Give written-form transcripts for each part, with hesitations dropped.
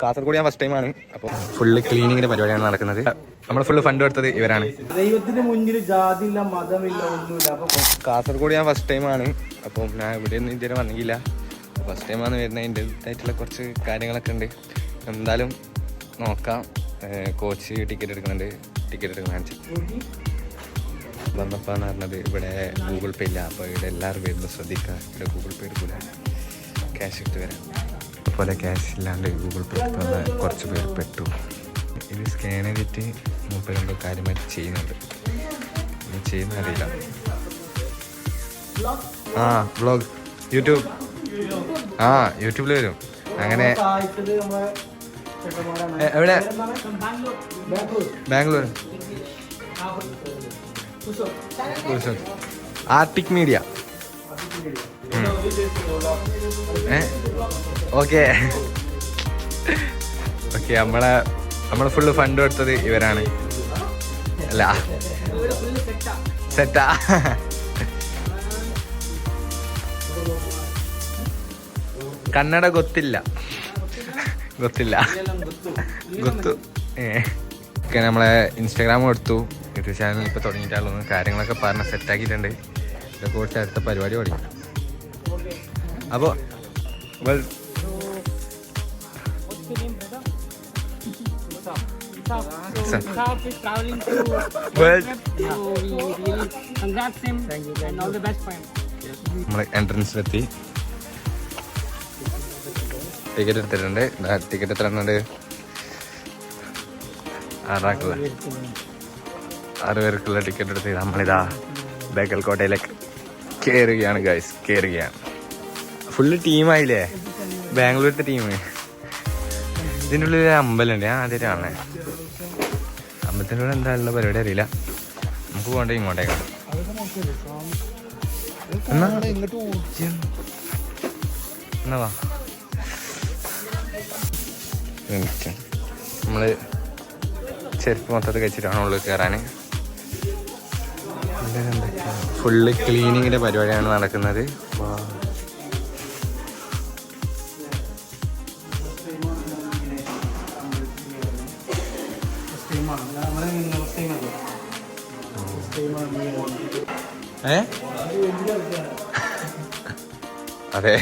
കാസർഗോഡ് ഞാൻ ഫസ്റ്റ് ടൈമാണ്. അപ്പോൾ ഫുള്ള് ക്ലീനിങ്ങിന്റെ പരിപാടിയാണ് നടക്കുന്നത്. നമ്മൾ ഫുള്ള് ഫണ്ട് എടുത്തത് ഇവരാണ്. ദൈവത്തിന് മുന്നിൽ ജാതിയില്ല, മതമില്ല, ഒന്നുമില്ല. അപ്പൊ കാസർഗോഡ് ഞാൻ ഫസ്റ്റ് ടൈമാണ്. അപ്പോൾ ഞാൻ ഇവിടെ ഒന്നും ഇതുവരെ വന്നില്ല. ഫസ്റ്റ് ടൈമാണ് വരുന്നത്. അതിൻ്റെതായിട്ടുള്ള കുറച്ച് കാര്യങ്ങളൊക്കെ ഉണ്ട്. എന്തായാലും നോക്കാം. കോച്ച് ടിക്കറ്റ് എടുക്കുന്നുണ്ട്. ടിക്കറ്റ് എടുക്കുന്ന വന്നപ്പോഴാണ് പറഞ്ഞത് ഇവിടെ ഗൂഗിൾ പേ ഇല്ല. അപ്പോൾ ഇവിടെ എല്ലാവരും വരുമ്പോൾ ശ്രദ്ധിക്കുക. ഇവിടെ ഗൂഗിൾ പേ എടുക്കില്ല, ക്യാഷ് ഇട്ട് വരാം. അതുപോലെ ക്യാഷ് ഇല്ലാണ്ട് ഗൂഗിൾ പേ എടുക്കുന്ന കുറച്ച് പേര് പെട്ടു. ഇത് സ്കാൻ ചെയ്തിട്ട് മൂപ്പരെന്തോ കാര്യമായിട്ട് ചെയ്യുന്നുണ്ട്. ഇത് ചെയ്യുന്ന അറിയില്ല. വ്ളോഗ് യൂട്യൂബ് യൂട്യൂബിൽ വരും. അങ്ങനെ എവിടെ? Bangalore. Arctic media. Okay okay. നമ്മളെ ഫുള്ള് ഫണ്ട് എടുത്തത് ഇവരാണ്. അല്ല സെറ്റാ. കന്നഡ ಗೊತ್ತಿಲ್ಲ. ಗೊತ್ತು. ഓക്കെ, നമ്മളെ ഇൻസ്റ്റാഗ്രാം എടുത്തു. യൂട്യൂബ് ചാനൽ ഇപ്പോൾ തുടങ്ങിയിട്ടുള്ളൂ. കാര്യങ്ങളൊക്കെ പറഞ്ഞ് സെറ്റാക്കിയിട്ടുണ്ട്. ഇതൊക്കെ കുറച്ച് അടുത്ത പരിപാടി തുടങ്ങി. അപ്പോൾ നമ്മൾ എൻട്രൻസിലെത്തി. ടിക്കറ്റ് എടുത്തിട്ടുണ്ട്. ടിക്കറ്റ് എത്ര എണ്ണുണ്ട്? 6 പേർക്കുള്ള ടിക്കറ്റ് എടുത്ത് നമ്മളിതാ ബേക്കൽ കോട്ടയിലേക്ക് കയറുകയാണ് ഗൈസ്. ഫുള്ള് ടീമായില്ലേ? ബാംഗ്ലൂരിലത്തെ ടീം. ഇതിൻ്റെ ഉള്ളിൽ അമ്പലമുണ്ട്. ഞാൻ ആദ്യമായിട്ട് കാണണേ. അമ്പലത്തിൻ്റെ ഉള്ളിൽ എന്താ ഉള്ള പരിപാടി അറിയില്ല. നമുക്ക് പോകണ്ടേ ഇങ്ങോട്ടേക്കാണ്. എന്നാ വാ. നമ്മള് ചെരുപ്പ് മൊത്തത്തിൽ കഴിച്ചിട്ടാണ് ഉള്ളിൽ കയറാൻ. ഫുള്ള് ക്ലീനിങ്ങിന്റെ പരിപാടിയാണ് നടക്കുന്നത്. അതെ,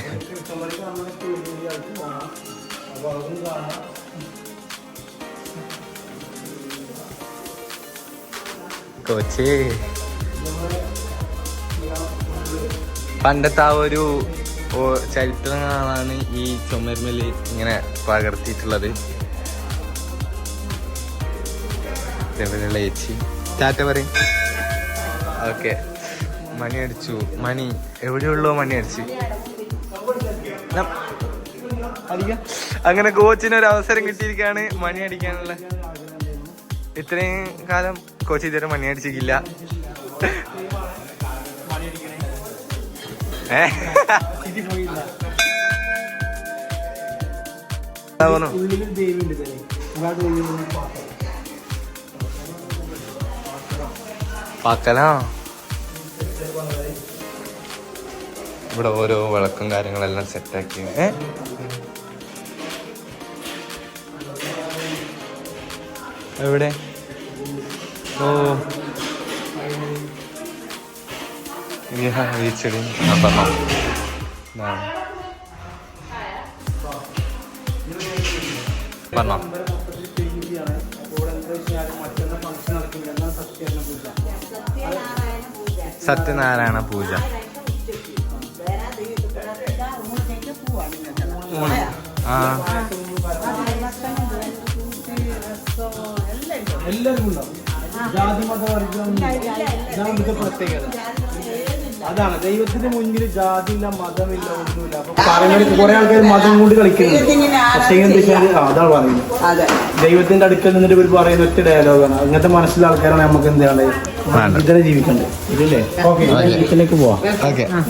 കോച്ച് പണ്ടത്തെ ആ ഒരു ചരിത്രങ്ങളാണ് ഈ ചുമരുമേല് ഇങ്ങനെ പകർത്തിയിട്ടുള്ളത്. ഇതേപോലെയുള്ള ചേച്ചി ടാറ്റ പറയും. ഓക്കെ, മണി അടിച്ചു. മണി എവിടെയുള്ളോ മണി അടിച്ച്. അങ്ങനെ കോച്ചിനൊരു അവസരം കിട്ടിയിരിക്കുകയാണ് മണി അടിക്കാനുള്ള. ഇത്രയും കാലം കോച്ച് ഇതുവരെ മണി അടിച്ചിട്ടില്ല. പാക്കലാ. ഇവിടെ ഓരോ വിളക്കും കാര്യങ്ങളെല്ലാം സെറ്റാക്കി. എവിടെ? ഓ വീച്ചടി പറഞ്ഞോ. പറഞ്ഞോ. സത്യനാരായണ പൂജ. എല്ലാവർക്കും ഉണ്ടാവും. ജാതി മതവർഗം പ്രത്യേകത അതാണ്. ദൈവത്തിന്റെ മുന്നിൽ ജാതിയില്ല, മതമില്ല, ഒന്നുമില്ല. അപ്പൊ പറയുന്നത് കുറെ ആൾക്കാർ മതം കൊണ്ട് കളിക്കുന്നുണ്ട്. പക്ഷേ എന്താ വെച്ചാൽ അതാണ് പറയുന്നത്. ദൈവത്തിന്റെ അടുക്കൽ നിന്നിട്ട് ഇവർ പറയുന്ന ഒറ്റ ഡയലോഗാണ്. അങ്ങനത്തെ മനസ്സിലുള്ള ആൾക്കാരാണ് നമുക്ക് എന്താണ് ഇതിനെ ജീവിക്കണ്ടേ. ഇതില്ലേ? ഓക്കെ, ഇതിലേക്ക് പോവാം.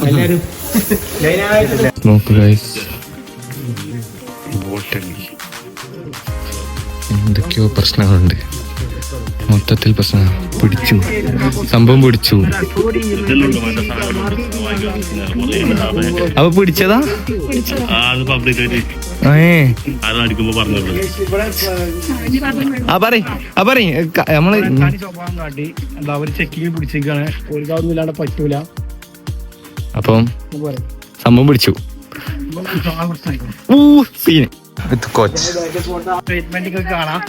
എല്ലാരും എന്തൊക്കെയോ പ്രശ്നങ്ങളുണ്ട്. മൊത്തത്തിൽ പ്രശ്നം പിടിച്ചു, സംഭവം പിടിച്ചു. അപ്പൊ പിടിച്ചതാ നമ്മള് അവര് ചെക്കിങ് പിടിച്ചേക്കാണ്, ഒരു കാര്യം ഇല്ലാണ്ട് പറ്റൂല. അപ്പം സംഭവം പിടിച്ചു. സീന് വിത്ത് കോച്ച് ട്രീറ്റ്മെന്റ് കാണാം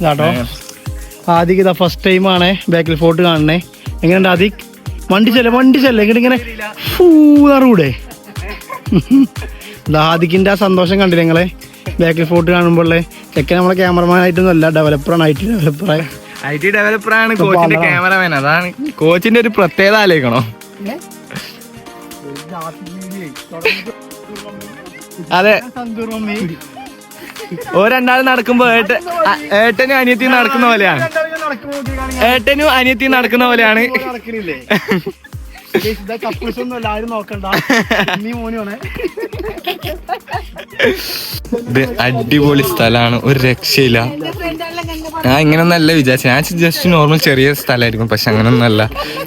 കേട്ടോ. ആദിക്ക് ഇതാ ഫസ്റ്റ് ടൈം ആണ് ബാക്കിൽ ഫോർട്ട് കാണണേ. എങ്ങനെയുണ്ട് ആദിക്? വണ്ടി ചെല്ല ഇങ്ങനെ ഫൂറൂടെ. ആദിക്കിന്റെ ആ സന്തോഷം കണ്ടില്ല നിങ്ങളെ ബാക്കിൽ ഫോർട്ട് കാണുമ്പോഴേ. ചെക്കൻ നമ്മളെ ക്യാമറമാൻ ആയിട്ടൊന്നും അല്ല, ഡെവലപ്പറാണ്, ഐ ടി ഡെവലപ്പറാണ് കോച്ചിന്റെ ക്യാമറമാൻ. അതാണ് കോച്ചിന്റെ ഒരു പ്രത്യേകത ആലോചിക്കണോ. അതെ, രണ്ടാളും നടക്കുമ്പോ ഏട്ടനും അനിയത്തിയും നടക്കുന്ന പോലെയാണ്. ഏട്ടനും അനിയത്തിയും നടക്കുന്ന പോലെയാണ്. ഇത് അടിപൊളി സ്ഥലമാണ്, ഒരു രക്ഷയില്ല. ഞാൻ ഇങ്ങനൊന്നല്ല വിചാരിച്ചു. ഞാൻ ജസ്റ്റ് നോർമൽ ചെറിയ സ്ഥലമായിരിക്കും, പക്ഷെ അങ്ങനൊന്നല്ല.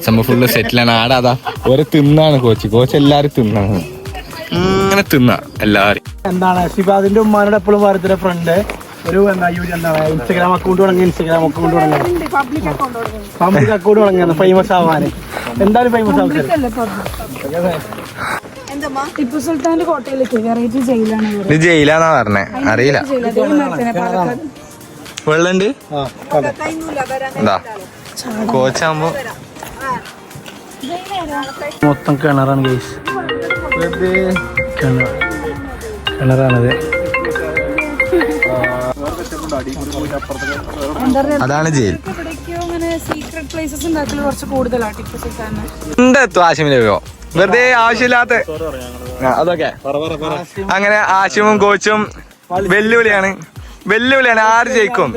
സംഭവം ഫുള്ള് സെറ്റിലാണ്. ആടാതാ ഓരോ തിന്നാണ് കോച്ച് എല്ലാരും തിന്നാണ്, ഇങ്ങനെ തിന്ന എല്ലാരും. എന്താണ് ഷിബാദിന്റെ ഉമ്മാനോട് എപ്പോഴും പറയുന്ന ഫ്രണ്ട് ഒരു ഇൻസ്റ്റാഗ്രാം അക്കൗണ്ട് തുടങ്ങി, പബ്ലിക് അക്കൗണ്ട് തുടങ്ങിയാണ് ഫേമസ് ആവാന്. എന്തായാലും ഫേമസ് ആവും. ടിപ്പു സുൽത്താന്റെ കോട്ടയിലേക്ക് വെറൈറ്റി ജയിലാണ്. ഇത് ജയിലാന്നാ പറഞ്ഞേ, അറിയില്ല. വെള്ളണ്ട് എന്താ കോച്ചാകുമ്പോ മൊത്തം കിണറാണ് ഗൈസ്, കിണറാണത്. അതാണ് ജയിൽ. സീക്രട്ട് പ്ലേസസ് ഉണ്ടാക്കൽ കുറച്ച് കൂടുതലാണ് ടിപ്പു സുൽത്താന്. എന്തെത്തും ആശിമിനെയോ വെറുതെ ആവശ്യമില്ലാത്ത അതൊക്കെ. അങ്ങനെ ആശിമും കോച്ചും വെല്ലുവിളിയാണ്. ആര് ജയിക്കും?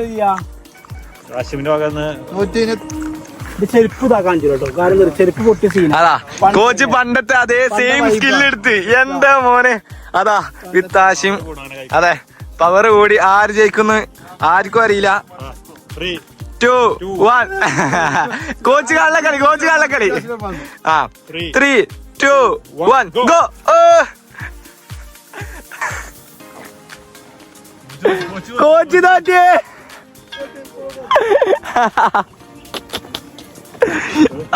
ചെരുപ്പ് ചെരുപ്പ് പൊട്ടിയ സീൻ. അതാ കോച്ച് പണ്ടത്തെ അതേ സെയിം സ്കില്ലെടുത്ത്. എന്താ മോനെ, അതാ വിത്ത് ആശിം. അതെ, പവർ കൂടി. ആര് ജയിക്കുന്നു ആർക്കും അറിയില്ല. 2, 1 കോച്ച് കള്ളക്കളി. ആ 3, 2, 1 ഗോ. കോച്ച് തോറ്റേ.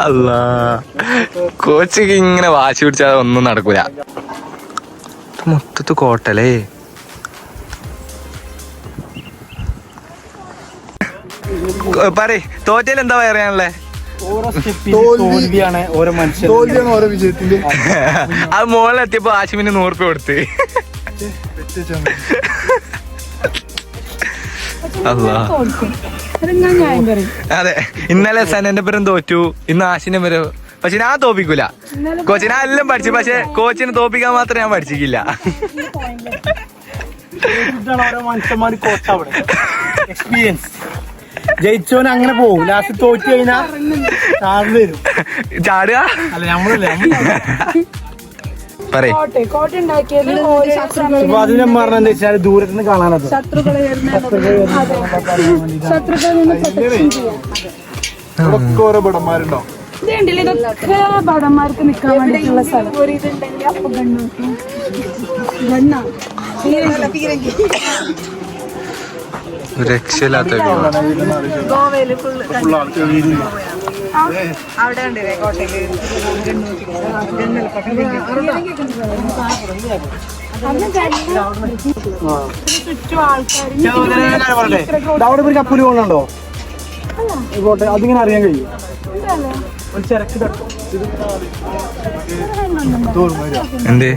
അല്ലാ, കോച്ച് ഇങ്ങനെ വാശി പിടിച്ചാൽ ഒന്നും നടക്കൂല. മൊത്തത്ത് കോട്ടലേ. പറയ്, തോറ്റയിൽ എന്താ പറയാനുള്ളേ? തോൽവിയാണ് ഓരോ മനുഷ്യൻ, തോൽവിയാണ് ഓരോ വിജയത്തിന്റെ. അത് മുകളിലെത്തിയപ്പോ ആശിമിന് 100 രൂപ കൊടുത്ത്. അതെ, ഇന്നലെ സനന്റെ പേരും തോറ്റു, ഇന്ന് ആശിന്റെ പേരും. പക്ഷെ ഞാൻ തോപ്പിക്കൂല കോച്ച്. ഞാൻ എല്ലാം പഠിച്ചു, പക്ഷെ കോച്ചിനെ തോപ്പിക്കാൻ മാത്രം ഞാൻ പഠിച്ചിട്ടില്ല. ഓരോ മനുഷ്യന്മാര് കോച്ചാവിടെ എക്സ്പീരിയൻസ്. ജയിച്ചോന് അങ്ങനെ പോകും, ലാസ്റ്റ് തോറ്റു കഴിഞ്ഞാ ചാടുക. അല്ല നമ്മളല്ലേ അതിനെ പറഞ്ഞെന്താ വെച്ചാൽ ദൂരത്തുനിന്ന് കാണാനത് ഓരോ ഭടന്മാരുണ്ടോ. ഇതൊക്കെ ഭടന്മാർക്ക് നിക്കാൻ വേണ്ടിയിട്ടുള്ള സ്ഥലം. രക്ഷയില്ലാത്ത അവിടെ ഒരു കപ്പൂര് പോകുന്നുണ്ടോ? കോട്ടെ അതിങ്ങനെ അറിയാൻ കഴിയും. എന്തേ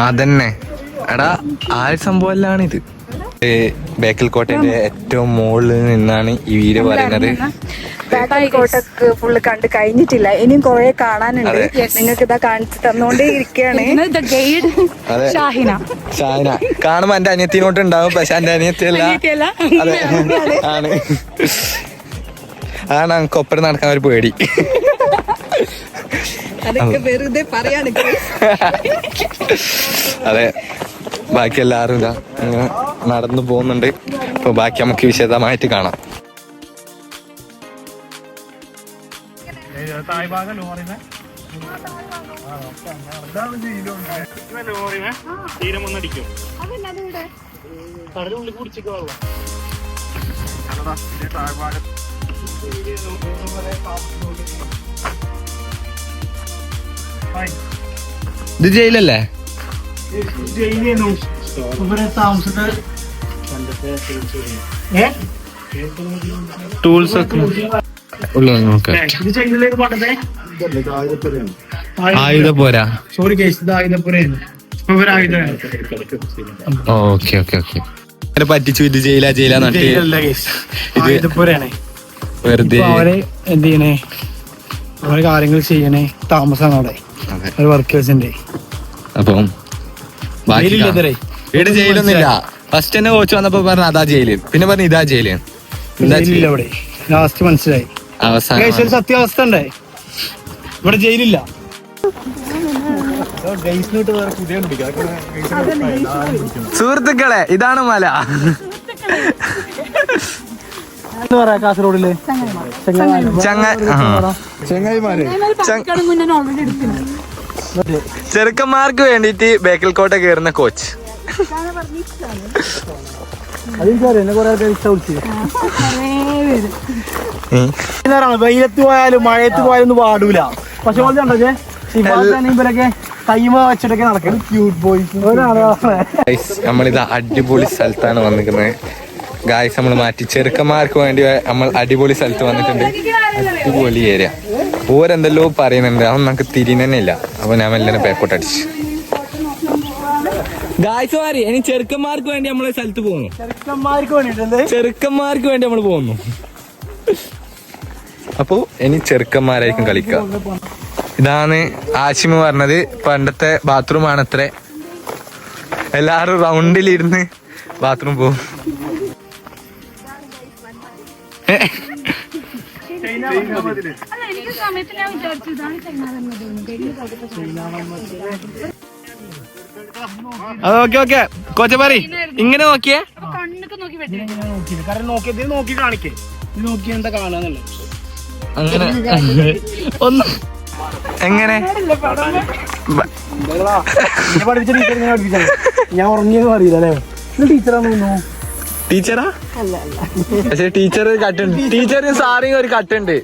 അതന്നെ എടാ, ആ ഒരു സംഭവല്ലാണ് ഇത്. ബേക്കൽ കോട്ടയുടെ ഏറ്റവും മുകളിൽ നിന്നാണ് ഈ വീട് പറയുന്നത്. കോട്ടക്ക് ഫുള്ള് കണ്ട് കഴിഞ്ഞിട്ടില്ല, ഇനിയും കൊറേ കാണാനുണ്ട്. നിങ്ങൾക്ക് ഇതാ കാണിച്ചു തന്നോണ്ടേ ഇരിക്കുകയാണ്. ഷാഹിന കാണുമ്പോ എന്റെ അനിയത്തിനോട്ട് ഉണ്ടാവും, പക്ഷെ എന്റെ അനിയത്തിയല്ല. അതെ ആണ്. അതാണ് നമുക്ക് ഒപ്പരം നടക്കാൻ ഒരു പേടി. അതെ, ബാക്കി എല്ലാരും ഇതാ ഇങ്ങനെ നടന്നു പോകുന്നുണ്ട്. അപ്പൊ ബാക്കി നമുക്ക് വിശദമായിട്ട് കാണാം. ഇത് ജയിലല്ലേ? ടൂൾസ് ഒക്കെ ആയുധപോരാ. Sorry okay okay okay. പറ്റിച്ചു. ഇത് ജയിലാ ജയിലാ നട്ട് വെറുതെ അവരെ എന്ത് ചെയ്യണേ, അവരെ കാര്യങ്ങൾ ചെയ്യണേ. താമസാണ് അവിടെ വർക്കേഴ്സിന്റെ. അപ്പം ഇവിടെ ജയിലൊന്നുമില്ല. ഫസ്റ്റ് തന്നെ കോച്ച് വന്നപ്പോ പറഞ്ഞു അതാ ജയില്, പിന്നെ പറഞ്ഞു ഇതാ ജയില്. അവിടെ ലാസ്റ്റ് മനസ്സിലായി. അവസാനം സത്യാവസ്ഥ ഉണ്ടേ, ഇവിടെ ജയിലില്ല. സുഹൃത്തുക്കളെ ഇതാണ് മല. കാസർഗോഡില് ചെറുക്കന്മാർക്ക് വേണ്ടിട്ട് ബേക്കൽ കോട്ട കയറുന്ന കോച്ച്. വെയിലത്ത് പോയാലും മഴയത്ത് പോയാലും ഒന്നും പാടൂല. പക്ഷെ ഇവരൊക്കെ കൈമ വെച്ചിട്ടൊക്കെ നടക്കും. Cute boys. നമ്മളിതാ അടിപൊളി സ്ഥലത്താണ് വന്നിരിക്കുന്നത് ഗായ്സ്. നമ്മൾ മാറ്റി ചെറുക്കന്മാർക്ക് വേണ്ടി നമ്മൾ അടിപൊളി സ്ഥലത്ത് വന്നിട്ടുണ്ട്. അടിപൊളി ഏരിയ. ഓരെന്തെല്ലോ പറയുന്നുണ്ട്, അതൊന്നും നമുക്ക് തിരിഞ്ഞന്നെ ഇല്ല. അപ്പൊ ഞാൻ മെല്ലെ പേക്കോട്ട് അടിച്ചു. ഗായ്സ് മാറി ഇനി ചെറുക്കന്മാർക്ക് വേണ്ടി നമ്മള് സ്ഥലത്ത് പോകുന്നു. ചെറുക്കന്മാർക്ക് വേണ്ടി നമ്മൾ പോകുന്നു. അപ്പൊ ഇനി ചെറുക്കന്മാരായിരിക്കും കളിക്കുക. ഇതാണ് ആശിമ പറഞ്ഞത്. പണ്ടത്തെ ബാത്റൂം ആണത്രേ. എല്ലാരും റൗണ്ടിലിരുന്ന് ബാത്റൂം പോകും. ഓക്കെ ഓക്കെ കോച്ച പറ. ഇങ്ങനെ നോക്കിയേ, കാരണം നോക്കി കാണിക്കേ. നോക്കി എന്താ കാണാന്നല്ലേ അങ്ങനെ ഒന്ന് എങ്ങനെ ഞാൻ ഉറങ്ങിയെന്ന് അറിയില്ല അല്ലേ. ടീച്ചറാന്ന് തോന്നുന്നു. ടീച്ചറാ? പക്ഷെ ടീച്ചർ കട്ടുണ്ട്. ടീച്ചറും സാറിയും ഒരു കട്ടുണ്ട്.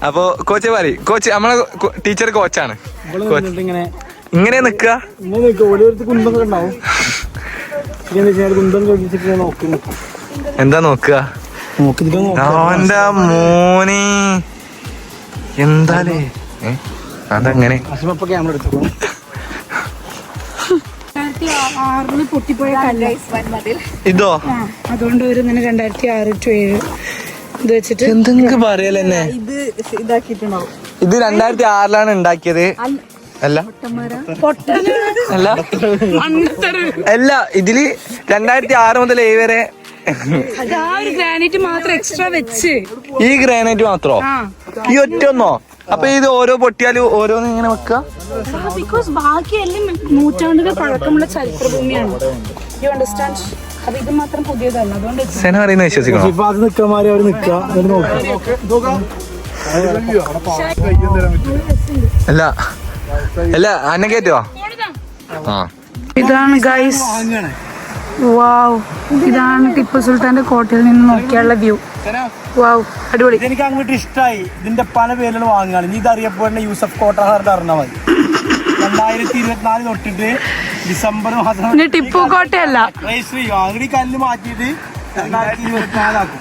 അപ്പൊ കോച്ച് പറ. കോച്ച് നമ്മളെ ടീച്ചർ കോച്ചാണ്. ഇങ്ങനെ നിക്കുക. കുന്തൊക്കെ ഉണ്ടാവും. കുന്തം നോക്കുന്നു. എന്താ നോക്കുക? അവന്റെ മോനെ എന്താലേ അതങ്ങനെ. ക്യാമറ എടുത്തു. പൊട്ടിപ്പോയ ഇതോ? അതുകൊണ്ട് ഒരു 2006 to 2007 ഇത് വെച്ചിട്ട് എന്തെങ്കിലും പറയലെന്നെ. ഇത് ഇതാക്കിയിട്ടുണ്ടാവും. ഇത് 2006 ഉണ്ടാക്കിയത് അല്ല അല്ല അല്ല. ഇതില് 2006 മുതൽ 7 വരെ ഗ്രാനൈറ്റ് മാത്രം എക്സ്ട്രാ വെച്ച്. ഈ ഗ്രാനൈറ്റ് മാത്രോ? ഈ ഒറ്റൊന്നോ? അപ്പൊ ഇത് ഓരോ പൊട്ടിയാലും ഓരോന്ന് ഇങ്ങനെ വെക്കുക. ബിക്കോസ് ബാക്കിയെല്ലാം നൂറ്റാണ്ടുകൾ പഴക്കമുള്ള ചരിത്രഭൂമിയാണ്. You understand? അപ്പൊ ഇത് മാത്രം പുതിയതല്ല. അതുകൊണ്ട് സെന പറയുന്നത് വിശ്വസിക്കണം. അല്ല അല്ല അന്നെ കേട്ടോ. ഇതാണ് ഗൈസ്. വാവ്, ഇതാണ് ടിപ്പു സുൽത്താന്റെ കോട്ടയിൽ നിന്ന് നോക്കിയുള്ള വ്യൂ. വാവ്, അടിപൊളി. എനിക്ക് അങ്ങോട്ട് ഇഷ്ടമായി. ഇതിന്റെ പല പേരുകൾ വാങ്ങുകയാണ്. നീ ഇത് അറിയപ്പെടുന്ന യൂസഫ് കോട്ട അറിഞ്ഞാൽ മതി. 2024 തൊട്ടിട്ട് ഡിസംബർ മാസം ടിപ്പു കോട്ടയല്ല രജിസ്റ്റർ ചെയ്യും. അങ്ങനെ കല്ല് മാറ്റിയിട്ട് 2024 ആക്കും.